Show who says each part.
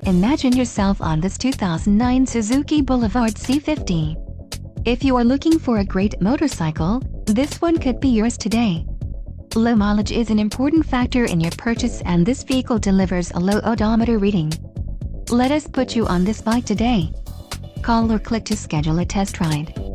Speaker 1: Imagine yourself on this 2009 Suzuki Boulevard C50. If you are looking for a great motorcycle, this one could be yours today. Low mileage is an important factor in your purchase, and this vehicle delivers a low odometer reading. Let us put you on this bike today. Call or click to schedule a test ride.